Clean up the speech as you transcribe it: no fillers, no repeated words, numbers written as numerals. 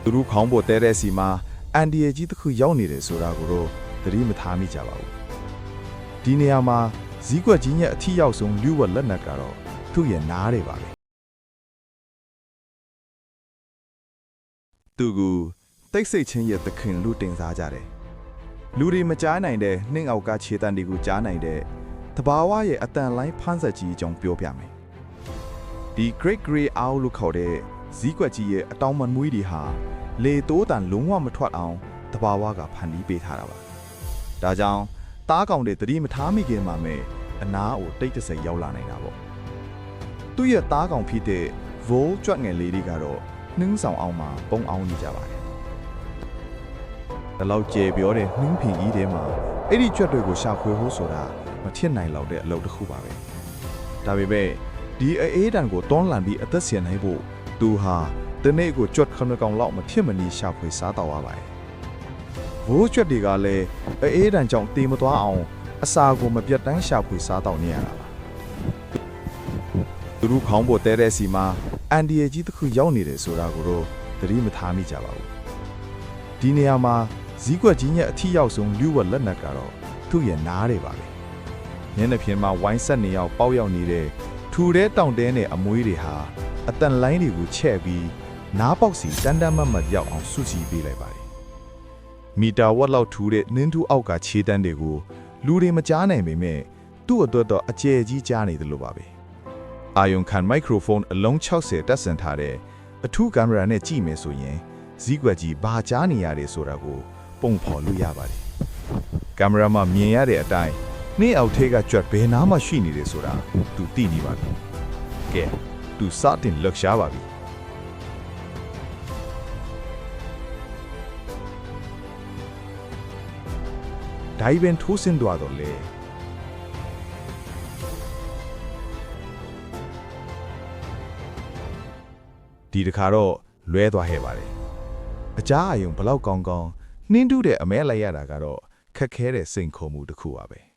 သူတို့ခေါင်းပေါ်တဲတဲ့စီမှာအန်ဒီယေကြီးတစ်ခုရောက်နေတယ်ဆိုတာကိုတော့သတိမထားမိကြပါဘူးဒီနေရာမှာဇီးကွက်ကြီးရဲ့အထီးရောက်ဆုံးလူဝက်လက်နက်ကတော့သူ့ရဲ့နားတွေပါပဲသူကတိတ်ဆိတ်ချင်းရဲ့သခင်လူတင်စားကြတယ်လူတွေမကြားနိုင်တဲ့နှင်းအောက်ကခြေတံတွေကိုကြားနိုင်တဲ့တဘာဝရဲ့အတန်လိုင်းဖန်းဆက်ကြီးအကြောင်းပြောပြမယ်ဒီ Great Grey Owl လို့ခေါ်တဲ့ဇီးကွက်ကြီးရဲ့အတောင်မမွေးတွေဟာလေတိုးတန်လုံးဝမထွက်အောင်တဘာဝကဖန်တီးပေးထားတာပါဒါကြောင့်တားကောင်တွေသတိမထားမိခင်မှာပဲအနာကိုတိတ်တဆိတ်ရောက်လာနေတာပေါ့သူ့ရဲ့တားကောင်ဖြစ်တဲ့ Vol ကြွက်ငယ်လေးတွေကတော့နှင်းဆောင်အောင်မှာပုံအောင်နေကြပါတယ်ဒါလောက်ကျေပြောတဲ့နှင်းဖင်ကြီးထဲမှာအဲ့ဒီကြွက်တွေကိုရှာဖွေဖို့ဆိုတာမထင်နိုင်လောက်တဲ့အလုပ်တစ်ခုပါပဲဒါပေမဲ့ဒီအေးတန်ကိုတွန်းလှန်ပြီးအသက်ရှင်နိုင်ဖို့သူဟာတနေ့ကိုကြွက်ခဏကောင်လောက်မဖြစ်မနေရှာဖွေစားတော့ရပါတယ်ဘိုးကြွက်တွေကလည်းအေးတန်ကြောင့်တေမသွားအောင်အစာကိုမပြတ်တမ်းရှာဖွေစားတော့နေရတာပါသူတို့ခေါင်းပေါ်တဲတဲ့စီမှာအန်ဒီယေကြီးတစ်ခုရောက်နေတယ်ဆိုတာကိုတော့သတိမထားမိကြပါဘူးဒီနေရာမှာဇီးကွက်ကြီးရဲ့အထီးရောက်ဆုံးလူဝက်လက်နက်ကတော့သူ့ရဲ့နားတွေပါပဲညနေဖြင်းမှာဝိုင်းဆက်နေရောက်ပေါက်ရောက်နေတဲ့ထူတဲ့တောင်တဲနဲ့အမွေးတွေဟာအတန်လိုင်းတွေကိုချဲ့ပြီးနားပေါက်စီတန်းတန်းမတ်မတ်ရောက်အောင်စုစည်းပေးလိုက်ပါတယ်မီတာဝက်လောက်ထူတဲ့နင်းထူအောက်ကခြေတန်းတွေကိုလူတွေမကြားနိုင်ပေမဲ့သူ့အတွက်တော့အကျယ်ကြီးကြားနေတယ်လို့ပါပဲအာယုံခံမိုက်ခရိုဖုန်းအလုံး60တက်ဆင်ထားတဲ့အထူးကင်မရာနဲ့ကြည့်မယ်ဆိုရင်ဇီးကွက်ကြီးဘာကြားနေရတယ်ဆိုတာကိုပုံဖော်လို့ရပါတယ်ကင်မရာမှာမြင်ရတဲ့အတိုင်းနှင်းအောက်ထဲကကြွက်ဘယ်နားမှရှိနေတယ်ဆိုတာသူသိနေပါပြီကဲသူစတင်လှုပ်ရှားပါပြီဒိုင်ဘန်ထိုးစင်သွားတော့လေဒီတခါတော့လွဲသွားခဲ့ပါတယ်အကြားအယုံဘလောက်ကောင်းကောင်းနှင်းတူးတဲ့အမဲလိုက်ရတာကတော့ခက်ခဲတဲ့စိန်ခေါ်မှုတစ်ခုပါပဲ